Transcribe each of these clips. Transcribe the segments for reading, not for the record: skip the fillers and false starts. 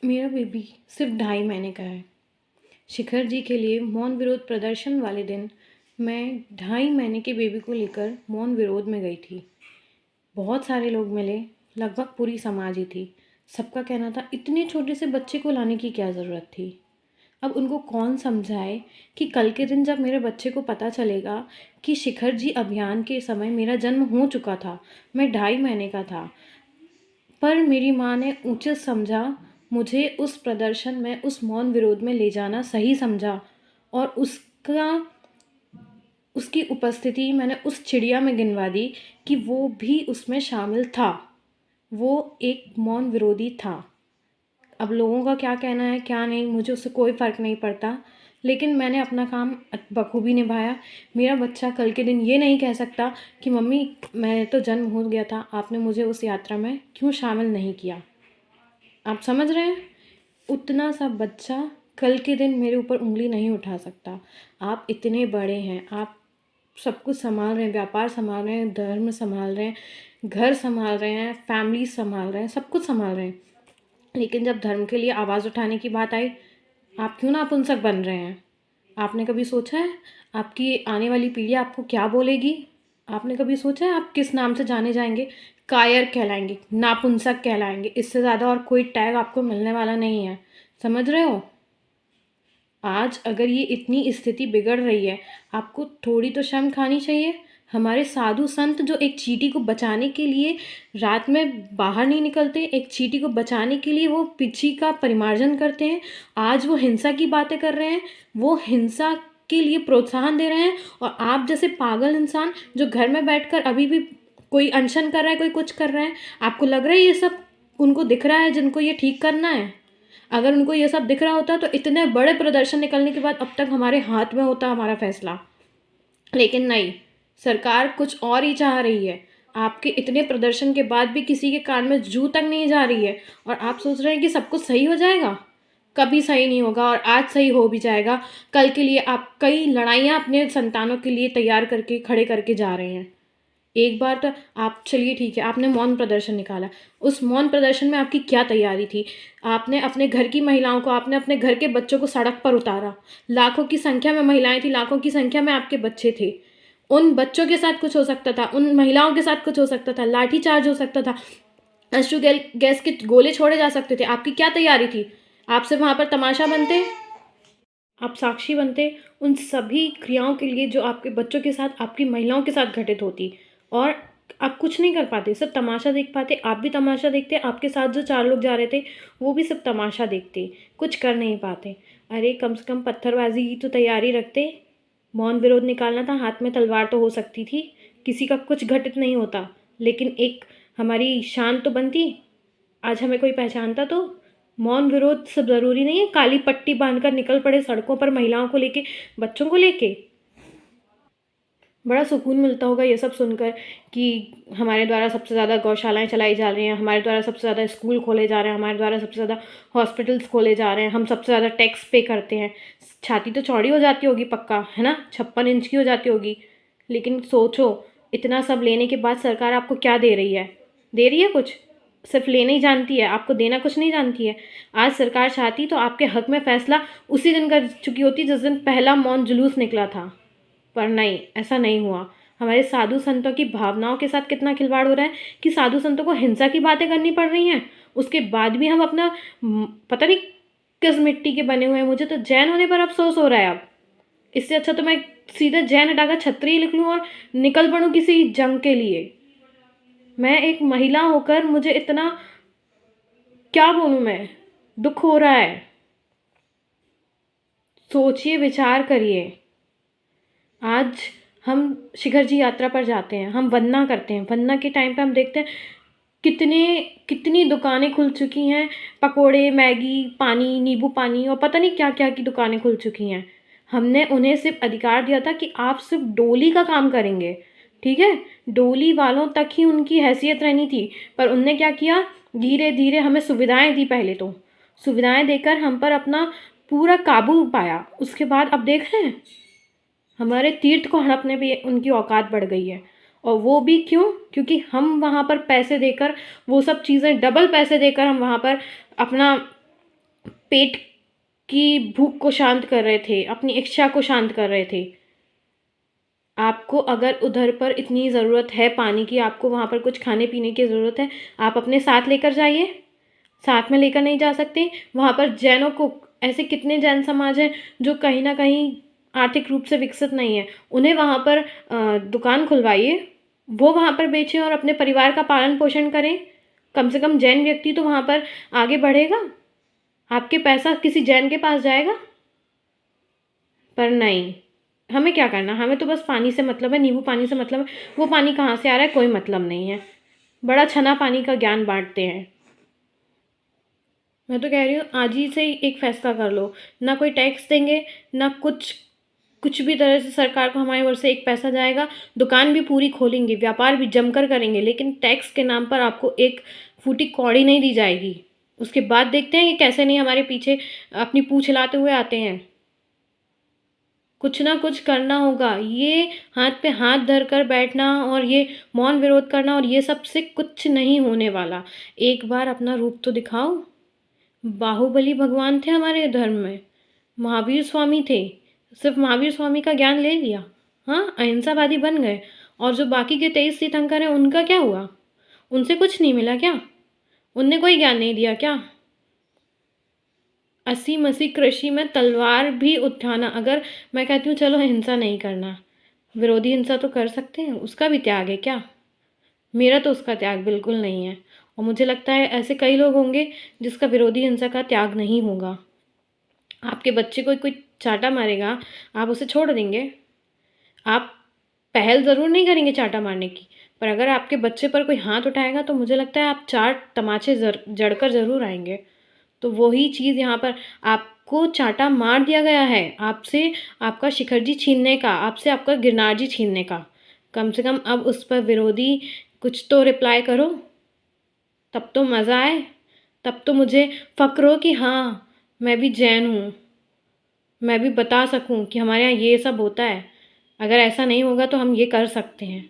मेरा बेबी सिर्फ 2.5 महीने का है। शिखर जी के लिए मौन विरोध प्रदर्शन वाले दिन मैं 2.5 महीने के बेबी को लेकर मौन विरोध में गई थी। बहुत सारे लोग मिले, लगभग पूरी समाज ही थी। सबका कहना था इतने छोटे से बच्चे को लाने की क्या ज़रूरत थी। अब उनको कौन समझाए कि कल के दिन जब मेरे बच्चे को पता चलेगा कि शिखर जी अभियान के समय मेरा जन्म हो चुका था, मैं 2.5 महीने का था, पर मेरी माँ ने उचित समझा, मुझे उस प्रदर्शन में, उस मौन विरोध में ले जाना सही समझा। और उसकी उपस्थिति मैंने उस चिड़िया में गिनवा दी कि वो भी उसमें शामिल था। वो एक मौन विरोधी था। अब लोगों का क्या कहना है क्या नहीं, मुझे उससे कोई फ़र्क नहीं पड़ता, लेकिन मैंने अपना काम बखूबी निभाया। मेरा बच्चा कल के दिन ये नहीं कह सकता कि मम्मी मैं तो जन्म हो गया था, आपने मुझे उस यात्रा में क्यों शामिल नहीं किया। आप समझ रहे हैं? उतना सा बच्चा कल के दिन मेरे ऊपर उँगली नहीं उठा सकता। आप इतने बड़े हैं, आप सब कुछ सँभाल रहे हैं, व्यापार सँभाल रहे हैं, धर्म सँभाल रहे हैं, घर सँभाल रहे हैं, फैमिली सँभाल रहे हैं, सब कुछ सँभाल रहे हैं। लेकिन जब धर्म के लिए आवाज़ उठाने की बात आई, आप क्यों नपुंसक बन रहे हैं? आपने कभी सोचा है आपकी आने वाली पीढ़ी आपको क्या बोलेगी? आपने कभी सोचा है आप किस नाम से जाने जाएंगे? कायर कहलाएंगे, नापुंसक कहलाएंगे, इससे ज़्यादा और कोई टैग आपको मिलने वाला नहीं है। समझ रहे हो? आज अगर ये इतनी स्थिति बिगड़ रही है, आपको थोड़ी तो शर्म खानी चाहिए। हमारे साधु संत जो एक चींटी को बचाने के लिए रात में बाहर नहीं निकलते, एक चींटी को बचाने के लिए वो पिच्छी का परिमार्जन करते हैं, आज वो हिंसा की बातें कर रहे हैं, वो हिंसा के लिए प्रोत्साहन दे रहे हैं। और आप जैसे पागल इंसान जो घर में बैठकर अभी भी कोई अनशन कर रहा है, कोई कुछ कर रहा है, आपको लग रहा है ये सब उनको दिख रहा है जिनको ये ठीक करना है? अगर उनको ये सब दिख रहा होता तो इतने बड़े प्रदर्शन निकलने के बाद अब तक हमारे हाथ में होता हमारा फैसला। लेकिन नहीं, सरकार कुछ और ही चाह रही है। आपके इतने प्रदर्शन के बाद भी किसी के कान में जू तक नहीं जा रही है, और आप सोच रहे हैं कि सब कुछ सही हो जाएगा। कभी सही नहीं होगा, और आज सही हो भी जाएगा। कल के लिए आप कई लड़ाइयाँ अपने संतानों के लिए तैयार करके खड़े करके जा रहे हैं। एक बार तो आप, चलिए ठीक है, आपने मौन प्रदर्शन निकाला, उस मौन प्रदर्शन में आपकी क्या तैयारी थी? आपने अपने घर की महिलाओं को, आपने अपने घर के बच्चों को सड़क पर उतारा। लाखों की संख्या में महिलाएं थी, लाखों की संख्या में आपके बच्चे थे। उन बच्चों के साथ कुछ हो सकता था, उन महिलाओं के साथ कुछ हो सकता था, लाठी चार्ज हो सकता था, अश्रु गैस के गोले छोड़े जा सकते थे। आपकी क्या तैयारी थी? आप सिर्फ वहाँ पर तमाशा बनते, आप साक्षी बनते उन सभी क्रियाओं के लिए जो आपके बच्चों के साथ, आपकी महिलाओं के साथ घटित होती, और आप कुछ नहीं कर पाते, सिर्फ तमाशा देख पाते। आप भी तमाशा देखते, आपके साथ जो 4 लोग जा रहे थे वो भी सिर्फ तमाशा देखते, कुछ कर नहीं पाते। अरे कम से कम पत्थरबाजी की तो तैयारी रखते। मौन विरोध निकालना था, हाथ में तलवार तो हो सकती थी, किसी का कुछ घटित नहीं होता, लेकिन एक हमारी शान तो बनती। आज हमें कोई पहचानता तो। मौन विरोध सब ज़रूरी नहीं है काली पट्टी बांधकर निकल पड़े सड़कों पर महिलाओं को लेके, बच्चों को लेके। बड़ा सुकून मिलता होगा ये सब सुनकर कि हमारे द्वारा सबसे ज़्यादा गौशालाएं चलाई जा रही हैं, हमारे द्वारा सबसे ज़्यादा स्कूल खोले जा रहे हैं, हमारे द्वारा सबसे ज़्यादा हॉस्पिटल्स खोले जा रहे हैं, हम सबसे ज़्यादा टैक्स पे करते हैं। छाती तो चौड़ी हो जाती होगी पक्का, है ना, 56 इंच की हो जाती होगी। लेकिन सोचो, इतना सब लेने के बाद सरकार आपको क्या दे रही है? दे रही है कुछ? सिर्फ लेने ही जानती है, आपको देना कुछ नहीं जानती है। आज सरकार चाहती तो आपके हक में फैसला उसी दिन कर चुकी होती जिस दिन पहला मौन जुलूस निकला था, पर नहीं, ऐसा नहीं हुआ। हमारे साधु संतों की भावनाओं के साथ कितना खिलवाड़ हो रहा है कि साधु संतों को हिंसा की बातें करनी पड़ रही हैं। उसके बाद भी हम अपना पता नहीं किस मिट्टी के बने हुए हैं, मुझे तो जैन होने पर अफसोस हो रहा है अब। इससे अच्छा तो मैं सीधे जैन हटाकर छत्री लिख लूँ और निकल पड़ूँ किसी जंग के लिए। मैं एक महिला होकर मुझे इतना, क्या बोलूँ मैं, दुख हो रहा है। सोचिए, विचार करिए। आज हम शिखर जी यात्रा पर जाते हैं, हम वंदना करते हैं, वंदना के टाइम पे हम देखते हैं कितने कितनी दुकानें खुल चुकी हैं, पकोड़े, मैगी, पानी, नींबू पानी और पता नहीं क्या क्या की दुकानें खुल चुकी हैं। हमने उन्हें सिर्फ अधिकार दिया था कि आप सिर्फ डोली का काम करेंगे, ठीक है, डोली वालों तक ही उनकी हैसियत रहनी थी। पर उनने क्या किया, धीरे धीरे हमें सुविधाएं दी, पहले तो सुविधाएं देकर हम पर अपना पूरा काबू पाया। उसके बाद अब देख रहे हैं हमारे तीर्थ को हड़पने भी उनकी औकात बढ़ गई है। और वो भी क्यों? क्योंकि हम वहाँ पर पैसे देकर, वो सब चीज़ें डबल पैसे देकर हम वहाँ पर अपना पेट की भूख को शांत कर रहे थे, अपनी इच्छा को शांत कर रहे थे। आपको अगर उधर पर इतनी ज़रूरत है पानी की, आपको वहाँ पर कुछ खाने पीने की ज़रूरत है, आप अपने साथ लेकर जाइए। साथ में लेकर नहीं जा सकते? वहाँ पर जैनों को, ऐसे कितने जैन समाज हैं जो कहीं न कहीं आर्थिक रूप से विकसित नहीं है। उन्हें वहाँ पर दुकान खुलवाइए, वो वहाँ पर बेचें और अपने परिवार का पालन-पोषण करें। कम से कम जैन व्यक्ति तो वहाँ पर आगे बढ़ेगा। आपके पैसा किसी जैन के पास जाएगा? पर नहीं, हमें क्या करना, हमें तो बस पानी से मतलब है, नींबू पानी से मतलब है। वो पानी कहाँ से आ रहा है कोई मतलब नहीं है। बड़ा छना पानी का ज्ञान बाँटते हैं। मैं तो कह रही हूँ आज ही से ही एक फ़ैसला कर लो, ना कोई टैक्स देंगे, ना कुछ भी तरह से सरकार को हमारी ओर से एक पैसा जाएगा। दुकान भी पूरी खोलेंगे, व्यापार भी जमकर करेंगे, लेकिन टैक्स के नाम पर आपको एक फूटी कौड़ी नहीं दी जाएगी। उसके बाद देखते हैं कि कैसे नहीं हमारे पीछे अपनी पूँछ हिलाते हुए आते हैं। कुछ ना कुछ करना होगा। ये हाथ पे हाथ धर कर बैठना और ये मौन विरोध करना और ये सब से कुछ नहीं होने वाला। एक बार अपना रूप तो दिखाओ। बाहुबली भगवान थे हमारे धर्म में, महावीर स्वामी थे, सिर्फ महावीर स्वामी का ज्ञान ले लिया, हाँ, अहिंसावादी बन गए। और जो बाकी के 23 तीर्थंकर हैं उनका क्या हुआ? उनसे कुछ नहीं मिला क्या? उनने कोई ज्ञान नहीं दिया क्या? अस्सी मसी कृषि में तलवार भी उठाना, अगर मैं कहती हूँ चलो हिंसा नहीं करना, विरोधी हिंसा तो कर सकते हैं, उसका भी त्याग है क्या? मेरा तो उसका त्याग बिल्कुल नहीं है। और मुझे लगता है ऐसे कई लोग होंगे जिसका विरोधी हिंसा का त्याग नहीं होगा। आपके बच्चे को कोई चाटा मारेगा, आप उसे छोड़ देंगे? आप पहल ज़रूर नहीं करेंगे चाटा मारने की, पर अगर आपके बच्चे पर कोई हाथ उठाएगा तो मुझे लगता है आप 4 तमाचे जड़कर ज़रूर आएंगे। तो वही चीज़ यहाँ पर आपको चाटा मार दिया गया है, आपसे आपका शिखर जी छीनने का, आपसे आपका गिरनार जी छीनने का। कम से कम अब उस पर विरोधी कुछ तो रिप्लाई करो, तब तो मज़ा आए, तब तो मुझे फ़क्र हो कि हाँ, मैं भी जैन हूँ, मैं भी बता सकूँ कि हमारे यहाँ ये सब होता है। अगर ऐसा नहीं होगा तो हम ये कर सकते हैं।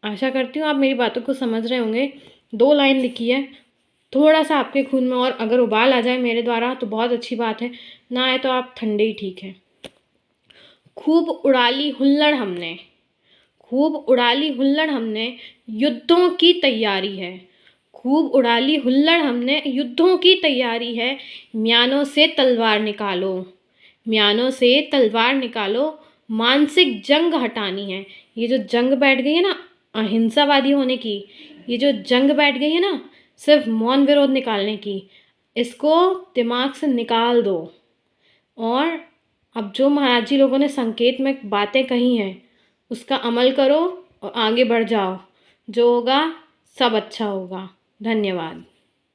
आशा करती हूँ आप मेरी बातों को समझ रहे होंगे। 2 लाइन लिखी है, थोड़ा-सा आपके खून में और अगर उबाल आ जाए मेरे द्वारा तो बहुत अच्छी बात है, ना आए तो आप ठंडे ही ठीक हैं। खूब उड़ा ली हुल्लड़ हमने, खूब उड़ा ली हुल्लड़ हमने, युद्धों की तैयारी है। खूब उड़ा ली हुल्लड़ हमने, युद्धों की तैयारी है। म्यानों से तलवार निकालो, म्यानों से तलवार निकालो, मानसिक जंग हटानी है। ये जो जंग बैठ गई है ना अहिंसावादी होने की, ये जो जंग बैठ गई है ना सिर्फ मौन विरोध निकालने की, इसको दिमाग से निकाल दो। और अब जो महाराज जी लोगों ने संकेत में बातें कही हैं उसका अमल करो और आगे बढ़ जाओ। जो होगा सब अच्छा होगा। धन्यवाद।